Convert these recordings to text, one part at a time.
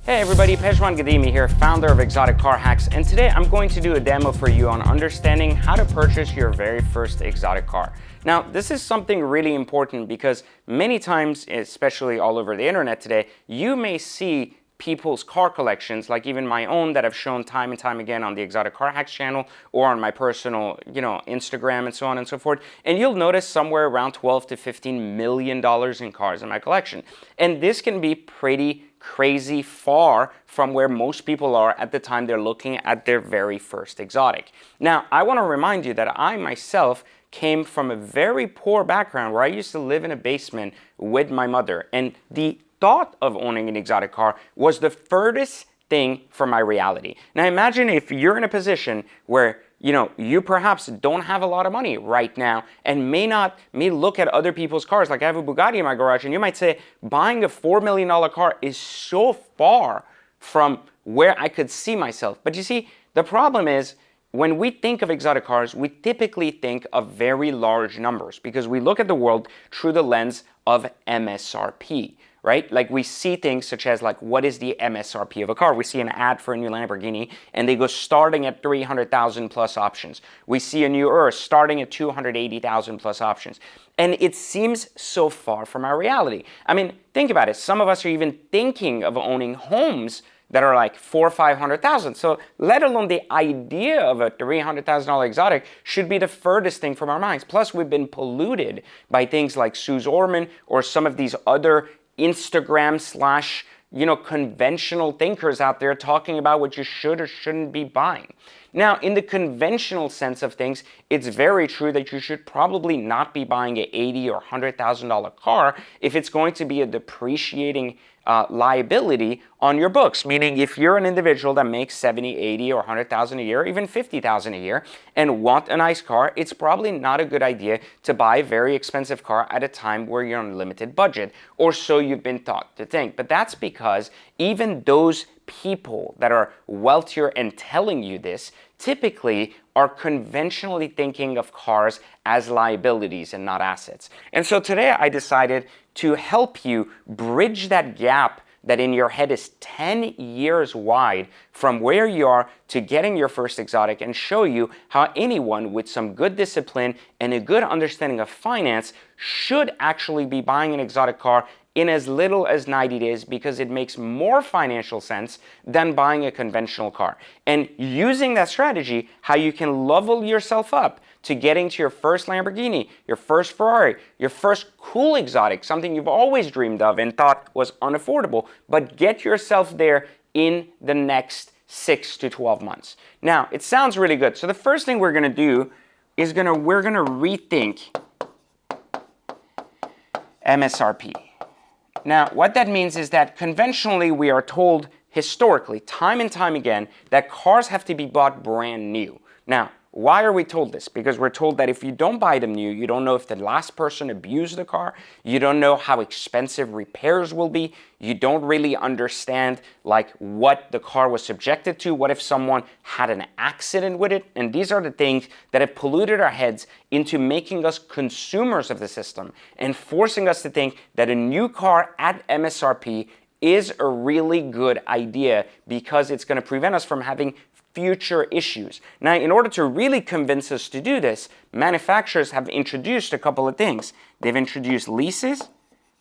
Hey everybody, Pejman Ghadimi here, founder of Exotic Car Hacks, and today I'm going to do a demo for you on understanding how to purchase your very first exotic car. Now, this is something really important because many times, especially all over the internet today, you may see people's car collections, like even my own that I've shown time and time again on the Exotic Car Hacks channel or on my personal, Instagram and so on and so forth. And you'll notice somewhere around 12 to $15 million in cars in my collection. And this can be pretty crazy far from where most people are at the time they're looking at their very first exotic. Now, I want to remind you that I myself came from a very poor background where I used to live in a basement with my mother, and the thought of owning an exotic car was the furthest thing from my reality. Now imagine if you're in a position where you perhaps don't have a lot of money right now and may look at other people's cars. Like I have a Bugatti in my garage and you might say buying a $4 million car is so far from where I could see myself. But you see, the problem is when we think of exotic cars, we typically think of very large numbers because we look at the world through the lens of MSRP. Right? Like we see things such as like, what is the MSRP of a car? We see an ad for a new Lamborghini and they go starting at 300,000 plus options. We see a new Urus starting at 280,000 plus options. And it seems so far from our reality. I mean, think about it. Some of us are even thinking of owning homes that are like $400,000 or $500,000. So let alone the idea of a $300,000 exotic should be the furthest thing from our minds. Plus we've been polluted by things like Suze Orman or some of these other Instagram / conventional thinkers out there talking about what you should or shouldn't be buying. Now, in the conventional sense of things, it's very true that you should probably not be buying an $80,000 or $100,000 car if it's going to be a depreciating liability on your books. Meaning if you're an individual that makes 70, 80 or 100,000 a year, even 50,000 a year and want a nice car, it's probably not a good idea to buy a very expensive car at a time where you're on a limited budget, or so you've been taught to think. But that's because even those people that are wealthier and telling you this typically are conventionally thinking of cars as liabilities and not assets. And so today I decided to help you bridge that gap that in your head is 10 years wide from where you are to getting your first exotic and show you how anyone with some good discipline and a good understanding of finance should actually be buying an exotic car in as little as 90 days because it makes more financial sense than buying a conventional car. And using that strategy, how you can level yourself up to getting to your first Lamborghini, your first Ferrari, your first cool exotic, something you've always dreamed of and thought was unaffordable, but get yourself there in the next 6 to 12 months. Now, it sounds really good. So the first thing we're gonna do is we're gonna rethink MSRP. Now, what that means is that conventionally we are told historically, time and time again, that cars have to be bought brand new. Now, why are we told this? Because we're told that if you don't buy them new, you don't know if the last person abused the car, you don't know how expensive repairs will be, you don't really understand like what the car was subjected to, what if someone had an accident with it, and these are the things that have polluted our heads into making us consumers of the system and forcing us to think that a new car at MSRP is a really good idea because it's going to prevent us from having future issues. Now, in order to really convince us to do this, manufacturers have introduced a couple of things. They've introduced leases,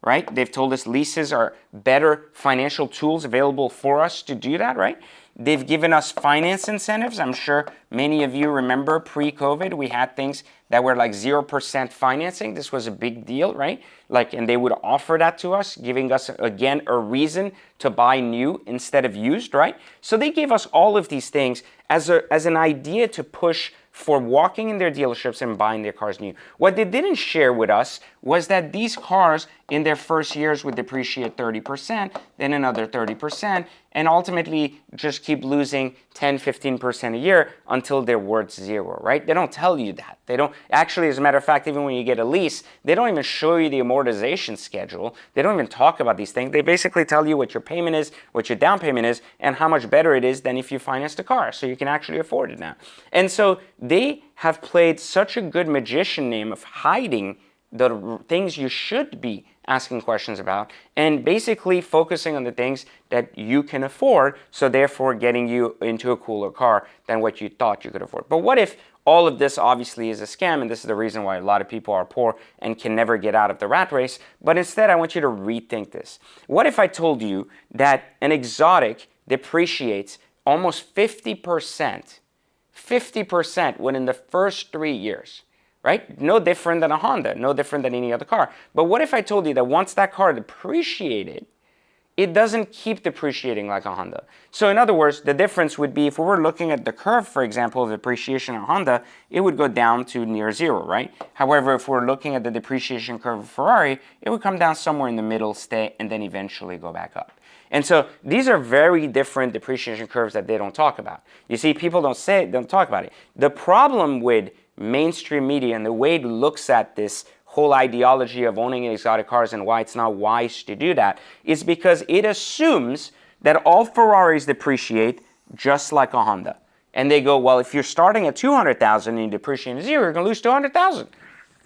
right? They've told us leases are better financial tools available for us to do that, right? They've given us finance incentives. I'm sure many of you remember pre-COVID, we had things that were like 0% financing. This was a big deal, right? And they would offer that to us, giving us, again, a reason to buy new instead of used, right? So they gave us all of these things as an idea to push for walking in their dealerships and buying their cars new. What they didn't share with us was that these cars in their first years would depreciate 30%, then another 30%, and ultimately just keep losing 10, 15% a year until they're worth zero, right? They don't tell you that. They don't, actually, as a matter of fact, even when you get a lease, they don't even show you the amortization schedule. They don't even talk about these things. They basically tell you what your payment is, what your down payment is, and how much better it is than if you financed a car, so you can actually afford it now. And so they have played such a good magician game of hiding the things you should be asking questions about, and basically focusing on the things that you can afford, so therefore getting you into a cooler car than what you thought you could afford. But what if all of this obviously is a scam, and this is the reason why a lot of people are poor and can never get out of the rat race? But instead, I want you to rethink this. What if I told you that an exotic depreciates almost 50% within the first 3 years, right? No different than a Honda, no different than any other car. But what if I told you that once that car depreciated, it doesn't keep depreciating like a Honda? So in other words, the difference would be, if we were looking at the curve, for example, of depreciation on Honda, it would go down to near zero, right? However, if we're looking at the depreciation curve of Ferrari, it would come down somewhere in the middle, stay, and then eventually go back up. And so these are very different depreciation curves that they don't talk about. You see, people don't talk about it. The problem with mainstream media and the way it looks at this whole ideology of owning exotic cars and why it's not wise to do that is because it assumes that all Ferraris depreciate just like a Honda. And they go, well, if you're starting at 200,000 and you depreciate to zero, you're going to lose 200,000.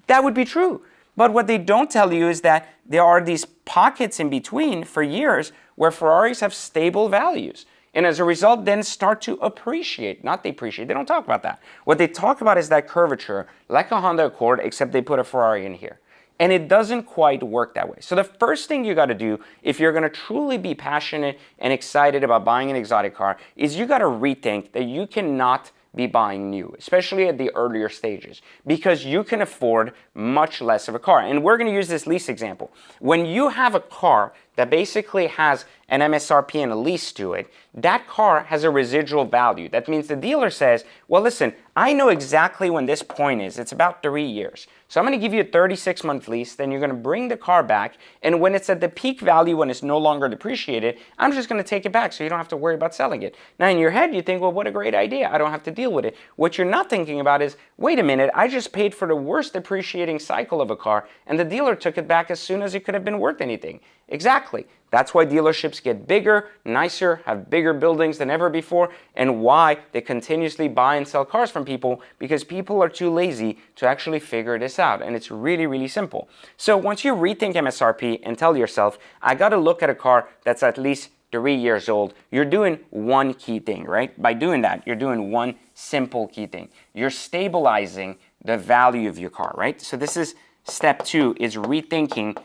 That would be true. But what they don't tell you is that there are these pockets in between for years where Ferraris have stable values. And as a result, then start to appreciate, not depreciate. They don't talk about that. What they talk about is that curvature, like a Honda Accord, except they put a Ferrari in here. And it doesn't quite work that way. So the first thing you got to do, if you're going to truly be passionate and excited about buying an exotic car, is you got to rethink that you cannot be buying new, especially at the earlier stages, because you can afford much less of a car. And we're going to use this lease example. When you have a car that basically has an MSRP and a lease to it, that car has a residual value. That means the dealer says, well, listen, I know exactly when this point is. It's about 3 years. So I'm going to give you a 36-month lease, then you're going to bring the car back, and when it's at the peak value, when it's no longer depreciated, I'm just going to take it back so you don't have to worry about selling it. Now in your head, you think, well, what a great idea. I don't have to deal with it. What you're not thinking about is, wait a minute, I just paid for the worst depreciating cycle of a car, and the dealer took it back as soon as it could have been worth anything. Exactly. That's why dealerships get bigger, nicer, have bigger buildings than ever before, and why they continuously buy and sell cars from people, because people are too lazy to actually figure this out. And it's really simple. So once you rethink MSRP and tell yourself, I got to look at a car that's at least 3 years old, you're doing one key thing, right? By doing that, you're doing one simple key thing. You're stabilizing the value of your car, right? So this is step 2, is rethinking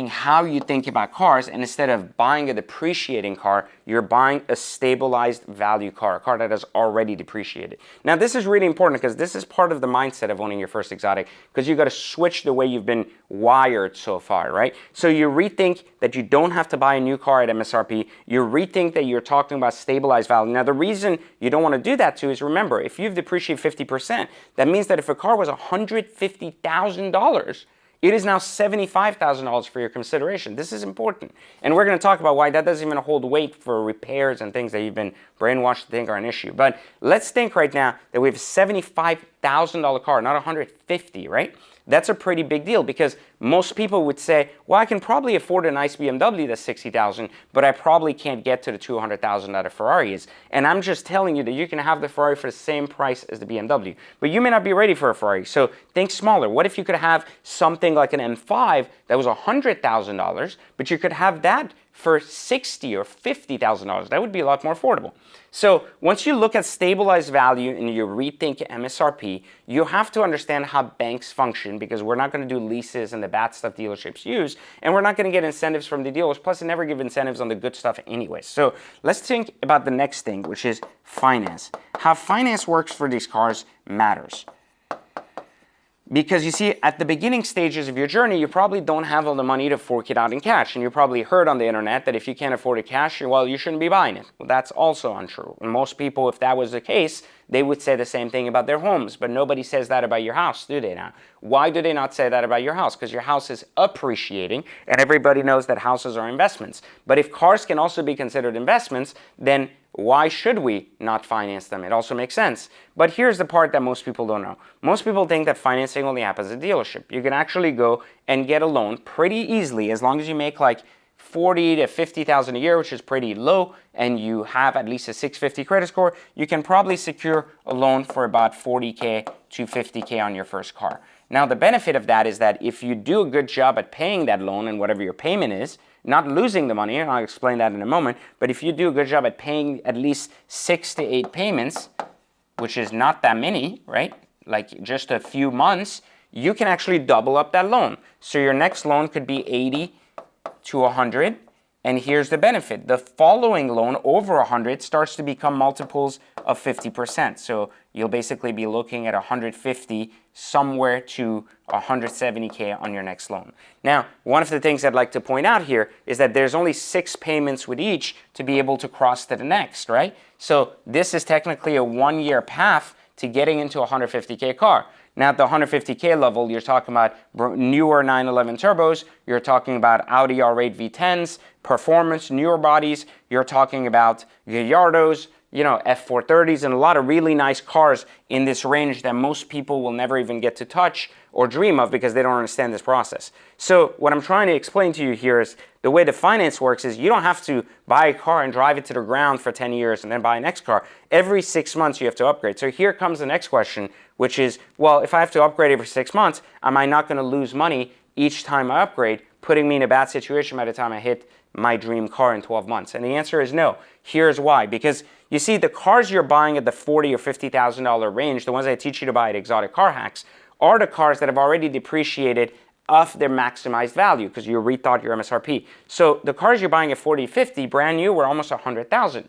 how you think about cars, and instead of buying a depreciating car, you're buying a stabilized value car, a car that has already depreciated. Now this is really important because this is part of the mindset of owning your first exotic, because you got to switch the way you've been wired so far, right? So you rethink that you don't have to buy a new car at MSRP. You rethink that you're talking about stabilized value. Now the reason you don't want to do that too is, remember, if you've depreciated 50%, that means that if a car was $150,000, it is now $75,000 for your consideration. This is important. And we're going to talk about why that doesn't even hold weight for repairs and things that you've been brainwashed to think are an issue. But let's think right now that we have a $75,000 car, not $150,000, right? That's a pretty big deal, because most people would say, well, I can probably afford a nice BMW that's $60,000, but I probably can't get to the $200,000 that a Ferrari is. And I'm just telling you that you can have the Ferrari for the same price as the BMW, but you may not be ready for a Ferrari. So think smaller. What if you could have something like an M5 that was $100,000, but you could have that for $60,000 or $50,000? That would be a lot more affordable. So once you look at stabilized value and you rethink MSRP, you have to understand how banks function, because we're not going to do leases and the bad stuff dealerships use, and we're not going to get incentives from the dealers. Plus, they never give incentives on the good stuff anyway. So let's think about the next thing, which is finance. How finance works for these cars matters. Because you see, at the beginning stages of your journey, you probably don't have all the money to fork it out in cash. And you probably heard on the internet that if you can't afford it cash, well, you shouldn't be buying it. Well, that's also untrue. And most people, if that was the case, they would say the same thing about their homes. But nobody says that about your house, do they now? Why do they not say that about your house? Because your house is appreciating, and everybody knows that houses are investments. But if cars can also be considered investments, then why should we not finance them? It also makes sense. But here's the part that most people don't know. Most people think that financing only happens at a dealership. You can actually go and get a loan pretty easily, as long as you make like $40,000 to $50,000 a year, which is pretty low, and you have at least a 650 credit score. You can probably secure a loan for about $40,000 to $50,000 on your first car. Now, the benefit of that is that if you do a good job at paying that loan and whatever your payment is, not losing the money, and I'll explain that in a moment, but if you do a good job at paying at least 6 to 8 payments, which is not that many, right? Like just a few months, you can actually double up that loan. So your next loan could be 80 to 100. And here's the benefit. The following loan over 100 starts to become multiples of 50%. So you'll basically be looking at 150 somewhere to 170K on your next loan. Now, one of the things I'd like to point out here is that there's only 6 payments with each to be able to cross to the next, right? So this is technically a 1-year path to getting into a 150K car. Now at the 150K level, you're talking about newer 911 turbos, you're talking about Audi R8 V10s, performance, newer bodies, you're talking about Gallardos, F430s, and a lot of really nice cars in this range that most people will never even get to touch or dream of because they don't understand this process. So what I'm trying to explain to you here is the way the finance works is you don't have to buy a car and drive it to the ground for 10 years and then buy a next car. Every 6 months you have to upgrade. So here comes the next question, which is, well, if I have to upgrade every 6 months, am I not going to lose money each time I upgrade, putting me in a bad situation by the time I hit my dream car in 12 months? And the answer is no. Here's why. Because you see, the cars you're buying at the $40,000 or $50,000 range, the ones I teach you to buy at Exotic Car Hacks, are the cars that have already depreciated off their maximized value because you rethought your MSRP. So the cars you're buying at 40, 50, brand new, were almost 100,000.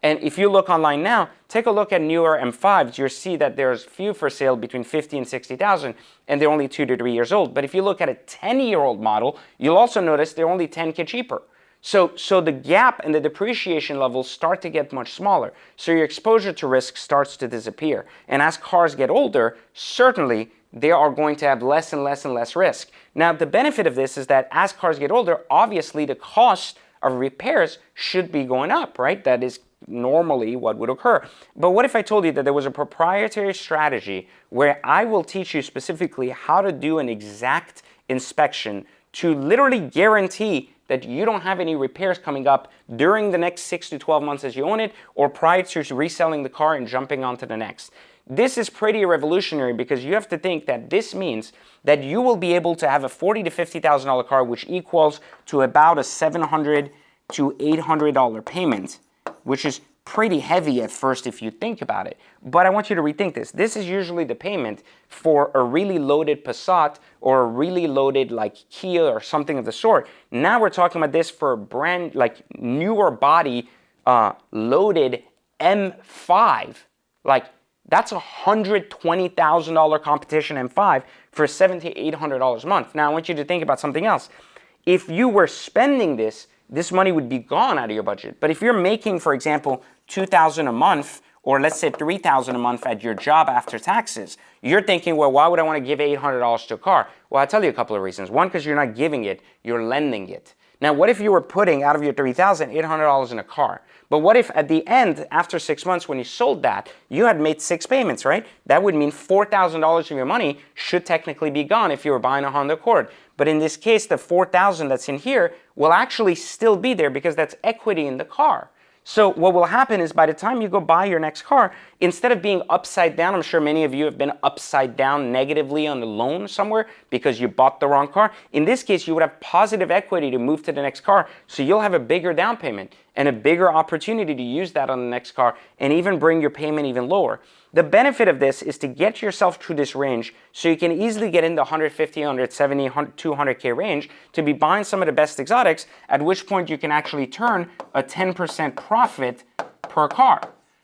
And if you look online now, take a look at newer M5s, you'll see that there's few for sale between 50 and 60,000, and they're only 2 to 3 years old. But if you look at a 10-year-old model, you'll also notice they're only 10K cheaper. So the gap and the depreciation levels start to get much smaller. So your exposure to risk starts to disappear. And as cars get older, certainly they are going to have less and less and less risk. Now, the benefit of this is that as cars get older, obviously the cost of repairs should be going up, right? That is normally what would occur. But what if I told you that there was a proprietary strategy where I will teach you specifically how to do an exact inspection to literally guarantee that you don't have any repairs coming up during the next 6 to 12 months as you own it, or prior to reselling the car and jumping onto the next. This is pretty revolutionary because you have to think that this means that you will be able to have a $40,000 to $50,000 car, which equals to about a $700 to $800 payment, which is pretty heavy at first if you think about it. But I want you to rethink this. This is usually the payment for a really loaded Passat or a really loaded like Kia or something of the sort. Now we're talking about this for a brand like newer body loaded M5. Like that's $120,000 competition M5 for $700 to $800 a month. Now I want you to think about something else. If you were spending this money would be gone out of your budget. But if you're making, for example, $2,000 a month, or let's say $3,000 a month at your job after taxes, you're thinking, well, why would I want to give $800 to a car? Well, I'll tell you a couple of reasons. One, because you're not giving it, you're lending it. Now, what if you were putting out of your $3,000, $800 in a car? But what if at the end, after 6 months, when you sold that, you had made 6 payments, right? That would mean $4,000 of your money should technically be gone if you were buying a Honda Accord. But in this case, the $4,000 that's in here will actually still be there because that's equity in the car. So what will happen is by the time you go buy your next car, instead of being upside down, I'm sure many of you have been upside down negatively on the loan somewhere because you bought the wrong car. In this case, you would have positive equity to move to the next car. So you'll have a bigger down payment and a bigger opportunity to use that on the next car and even bring your payment even lower. The benefit of this is to get yourself through this range so you can easily get into 150, 170, 200K range to be buying some of the best exotics, at which point you can actually turn a 10% profit per car.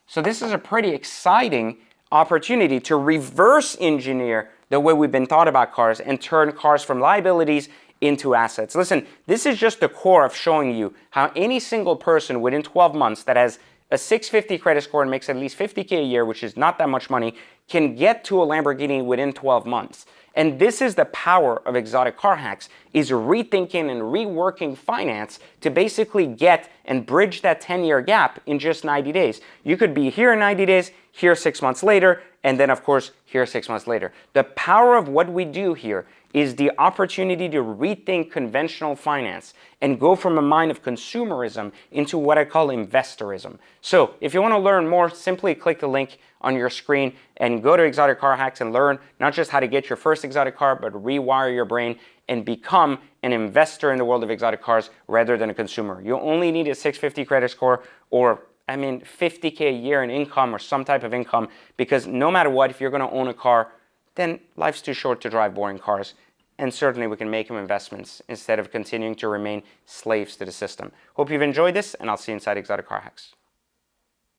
So this is a pretty exciting opportunity to reverse engineer the way we've been taught about cars and turn cars from liabilities into assets. Listen, this is just the core of showing you how any single person within 12 months that has a 650 credit score and makes at least 50K a year, which is not that much money, can get to a Lamborghini within 12 months. And this is the power of Exotic Car Hacks, is rethinking and reworking finance to basically get and bridge that 10-year gap in just 90 days. You could be here in 90 days, here 6 months later, and then of course here 6 months later. The power of what we do here is the opportunity to rethink conventional finance and go from a mind of consumerism into what I call investorism. So if you want to learn more, simply click the link on your screen and go to Exotic Car Hacks and learn not just how to get your first exotic car, but rewire your brain and become an investor in the world of exotic cars rather than a consumer. You only need a 650 credit score or 50K a year in income or some type of income, because no matter what, if you're going to own a car, then life's too short to drive boring cars. And certainly we can make them investments instead of continuing to remain slaves to the system. Hope you've enjoyed this, and I'll see you inside Exotic Car Hacks.